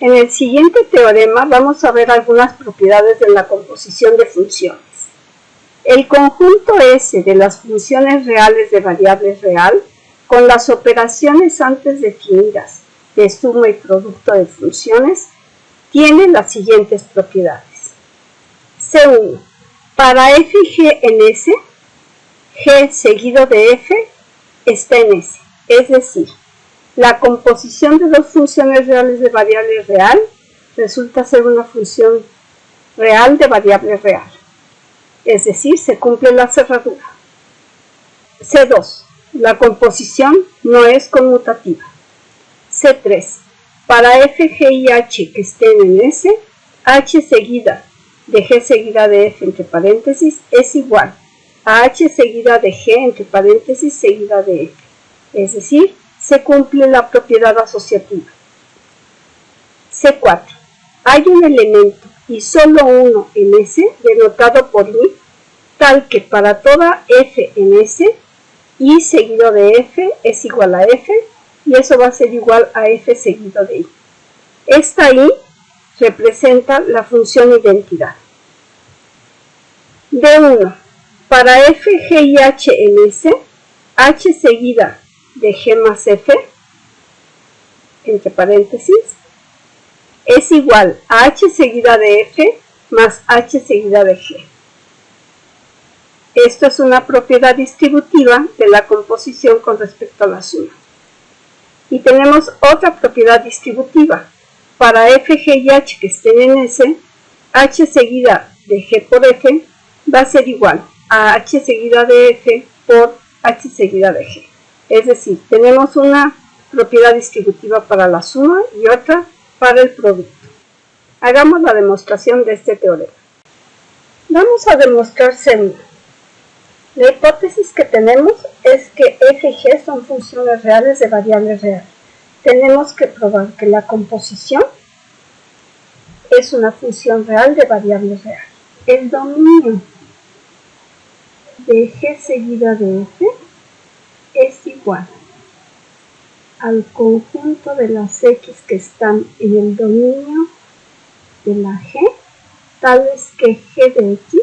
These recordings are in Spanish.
En el siguiente teorema vamos a ver algunas propiedades de la composición de funciones. El conjunto S de las funciones reales de variable real con las operaciones antes definidas de suma y producto de funciones tiene las siguientes propiedades. C1. Para f y g en S, g seguido de f está en S, es decir, la composición de dos funciones reales de variable real resulta ser una función real de variable real, es decir, se cumple la cerradura. C2. La composición no es conmutativa. C3. Para f, g y h que estén en S, h seguida de g seguida de f entre paréntesis es igual a h seguida de g entre paréntesis seguida de f, es decir, se cumple la propiedad asociativa. C4. Hay un elemento y solo uno en S denotado por I, tal que para toda f en S, I seguido de f es igual a f y eso va a ser igual a f seguido de I. Esta I representa la función identidad. D1. Para f, g y h en S, h seguida de g más f, entre paréntesis, es igual a h seguida de f más h seguida de g. Esto es una propiedad distributiva de la composición con respecto a la suma. Y tenemos otra propiedad distributiva. Para f, g y h que estén en S, h seguida de g por f va a ser igual a h seguida de f por h seguida de g. Es decir, tenemos una propiedad distributiva para la suma y otra para el producto. Hagamos la demostración de este teorema. Vamos a demostrar C1. La hipótesis que tenemos es que f y g son funciones reales de variable real. Tenemos que probar que la composición es una función real de variable real. El dominio de g seguida de f es igual al conjunto de las x que están en el dominio de la g, tal vez que g de x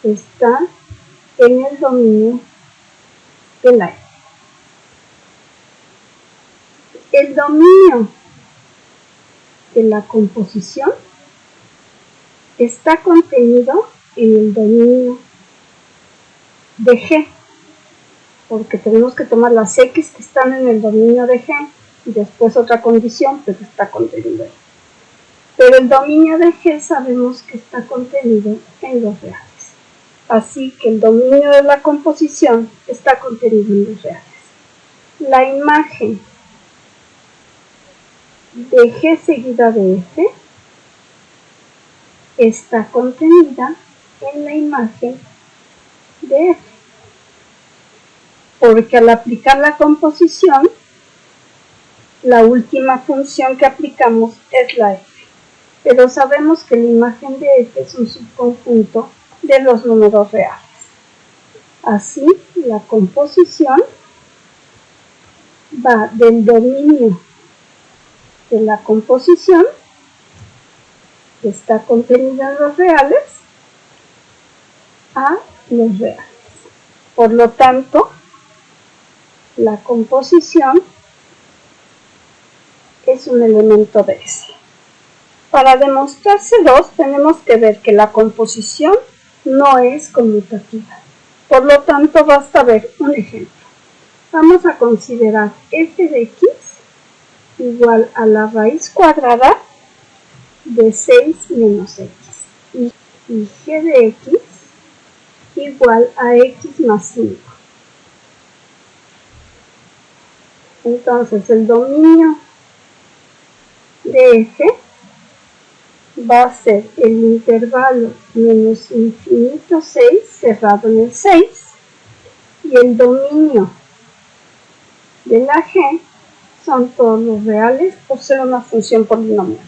está en el dominio de la f. El dominio de la composición está contenido en el dominio de g, porque tenemos que tomar las x que están en el dominio de g y después otra condición, pero está contenido ahí. Pero el dominio de g sabemos que está contenido en los reales. Así que el dominio de la composición está contenido en los reales. La imagen de g seguida de f está contenida en la imagen de f. Porque al aplicar la composición, la última función que aplicamos es la f. Pero sabemos que la imagen de f es un subconjunto de los números reales. Así, la composición va del dominio de la composición, que está contenida en los reales, a los reales. Por lo tanto, la composición es un elemento de S. Para demostrar C2 tenemos que ver que la composición no es conmutativa. Por lo tanto, basta ver un ejemplo. Vamos a considerar f de x igual a la raíz cuadrada de 6 menos x y g de x igual a x más 5. Entonces el dominio de f va a ser el intervalo menos infinito 6 cerrado en el 6 y el dominio de la g son todos los reales por ser una función polinomial.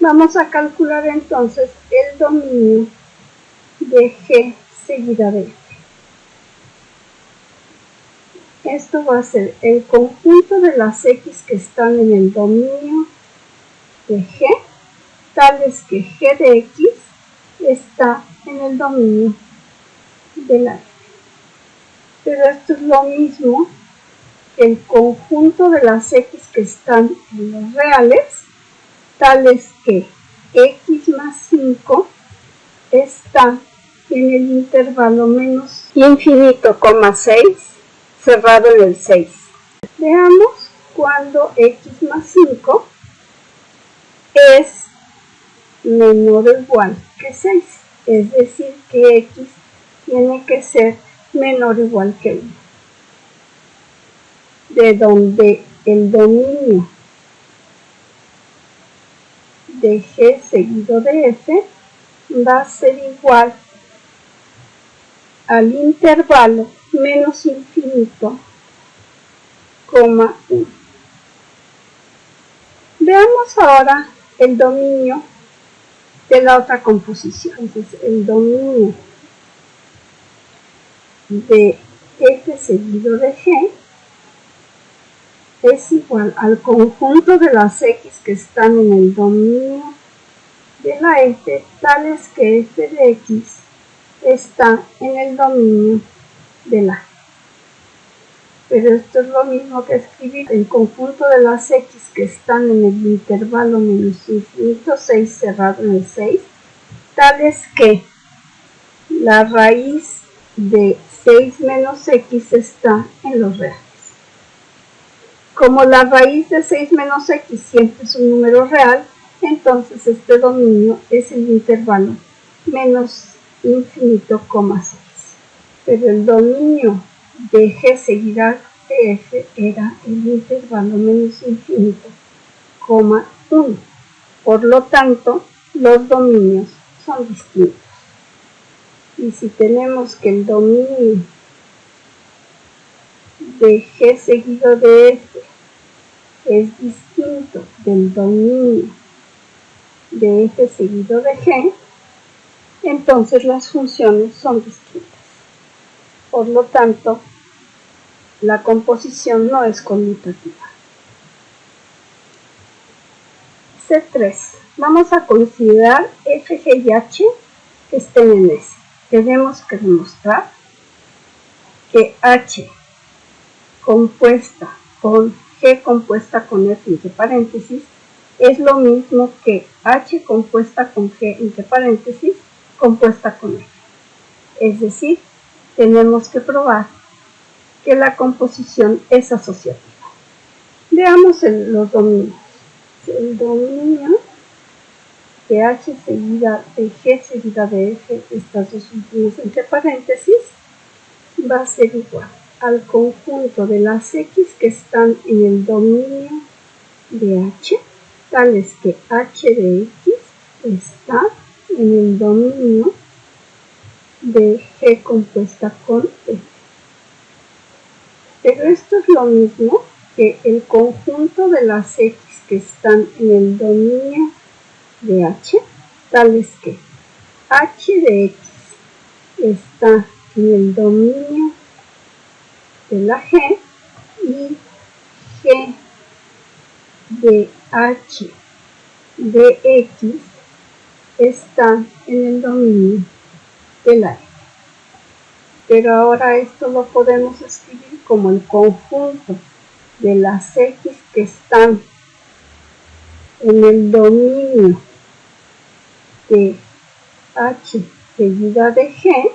Vamos a calcular entonces el dominio de g seguida de f. Esto va a ser el conjunto de las x que están en el dominio de G, tales que G de X está en el dominio de la F. Pero esto es lo mismo que el conjunto de las X que están en los reales, tales que X más 5 está en el intervalo menos infinito, 6, cerrado en el 6. Veamos cuando X más 5 es menor o igual que 6, es decir, que X tiene que ser menor o igual que 1, de donde el dominio de G seguido de F va a ser igual al intervalo menos infinito, 1. Veamos ahora el dominio de la otra composición. Entonces, el dominio de F seguido de G es igual al conjunto de las X que están en el dominio de la F, tales que F de X está en el dominio de la G. Pero esto es lo mismo que escribir el conjunto de las X que están en el intervalo menos infinito 6 cerrado en el 6, tales que la raíz de 6 menos X está en los reales. Como la raíz de 6 menos X siempre es un número real, entonces este dominio es el intervalo menos infinito, 6. Pero el dominio de G seguida de F era el intervalo menos infinito, 1. Por lo tanto, los dominios son distintos. Y si tenemos que el dominio de G seguido de F es distinto del dominio de F seguido de G, entonces las funciones son distintas. Por lo tanto, la composición no es conmutativa. C3. Vamos a considerar F, G y H que estén en S. Tenemos que demostrar que H compuesta con G compuesta con F entre paréntesis es lo mismo que H compuesta con G entre paréntesis compuesta con F. Es decir, tenemos que probar que la composición es asociativa. Veamos los dominios. El dominio de H seguida de G seguida de F, estas dos últimas entre paréntesis, va a ser igual al conjunto de las X que están en el dominio de H, tales que H de X está en el dominio de G compuesta con F. Pero esto es lo mismo que el conjunto de las X que están en el dominio de H, tales que H de X está en el dominio de la G y G de H de X está en el dominio de la F. Pero ahora esto lo podemos escribir como el conjunto de las X que están en el dominio de H seguida de G,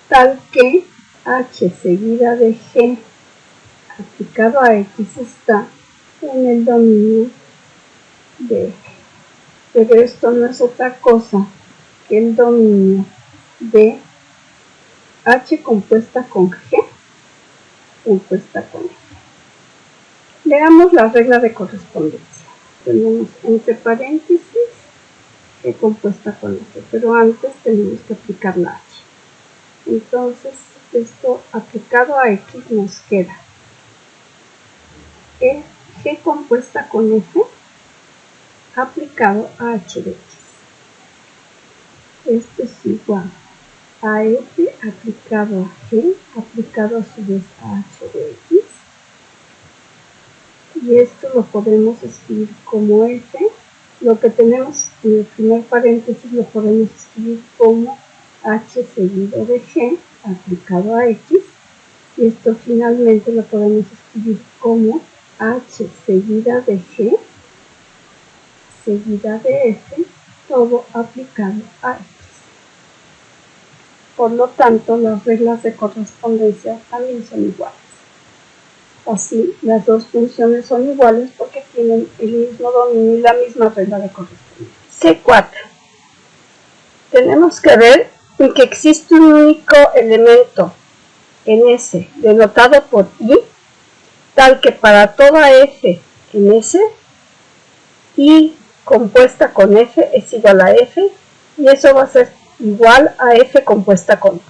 tal que H seguida de G aplicado a X está en el dominio de F. Pero esto no es otra cosa que el dominio de H compuesta con G compuesta con F. Veamos la regla de correspondencia. Tenemos entre paréntesis G compuesta con F, pero antes tenemos que aplicar la H. Entonces, esto aplicado a X nos queda G compuesta con F aplicado a H de X. Esto es igual a F aplicado a G aplicado a su vez a H de X y esto lo podemos escribir como F. Lo que tenemos en el primer paréntesis lo podemos escribir como H seguido de G aplicado a X, y esto finalmente lo podemos escribir como H seguida de G seguida de F, todo aplicado a X. Por lo tanto, las reglas de correspondencia también son iguales. Así, las dos funciones son iguales porque tienen el mismo dominio y la misma regla de correspondencia. C4. Tenemos que ver que existe un único elemento en S, denotado por I, tal que para toda F en S, I compuesta con F es igual a F, y eso va a ser igual a F compuesta con I.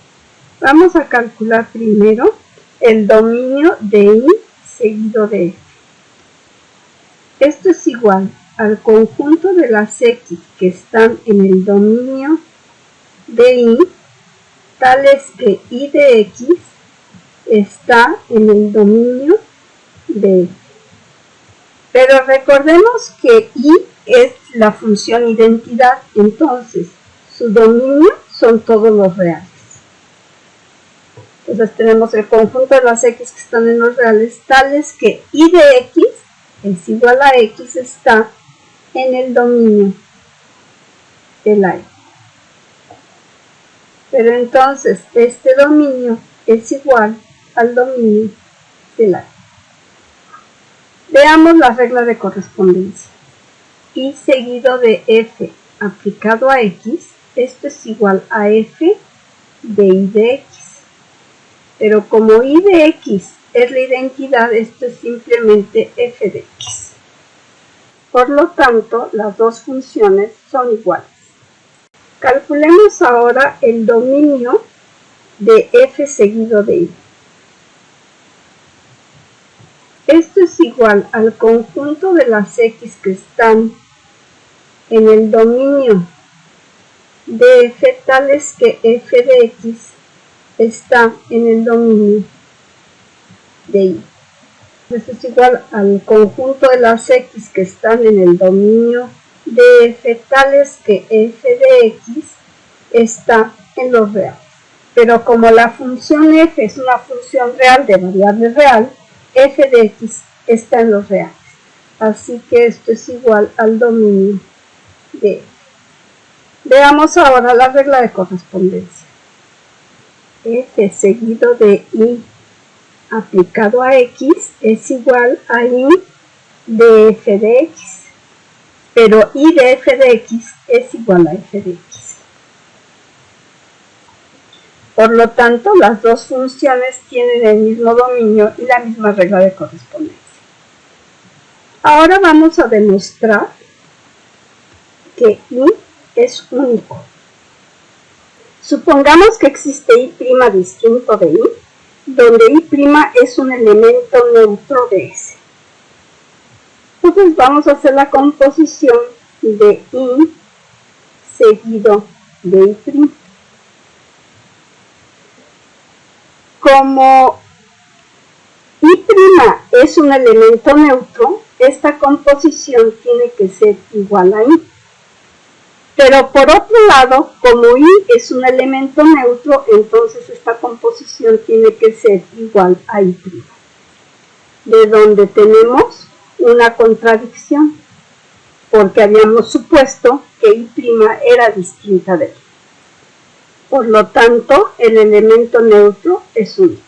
Vamos a calcular primero el dominio de I seguido de F. Esto es igual al conjunto de las X que están en el dominio de I, tales que I de X está en el dominio de F. Pero recordemos que I es la función identidad, entonces su dominio son todos los reales. Entonces tenemos el conjunto de las X que están en los reales, tales que I de X es igual a X está en el dominio de la X. Pero entonces este dominio es igual al dominio de la X. Veamos la regla de correspondencia. I seguido de F aplicado a X, esto es igual a F de I de X. Pero como I de X es la identidad, esto es simplemente F de X. Por lo tanto, las dos funciones son iguales. Calculemos ahora el dominio de F seguido de I. Esto es igual al conjunto de las X que están en el dominio de F, tales que F de X está en el dominio de I. Esto es igual al conjunto de las X que están en el dominio de F, tales que F de X está en los reales. Pero como la función F es una función real de variable real, F de X está en los reales. Así que esto es igual al dominio de F. Veamos ahora la regla de correspondencia. F seguido de I aplicado a X es igual a I de F de X. Pero I de F de X es igual a F de X. Por lo tanto, las dos funciones tienen el mismo dominio y la misma regla de correspondencia. Ahora vamos a demostrar que I es único. Supongamos que existe I' distinto de I, donde I' es un elemento neutro de S. Entonces vamos a hacer la composición de I seguido de I'. Como I' es un elemento neutro, esta composición tiene que ser igual a I. Pero por otro lado, como I es un elemento neutro, entonces esta composición tiene que ser igual a I'. De donde tenemos una contradicción, porque habíamos supuesto que I' era distinta de I. Por lo tanto, el elemento neutro es único.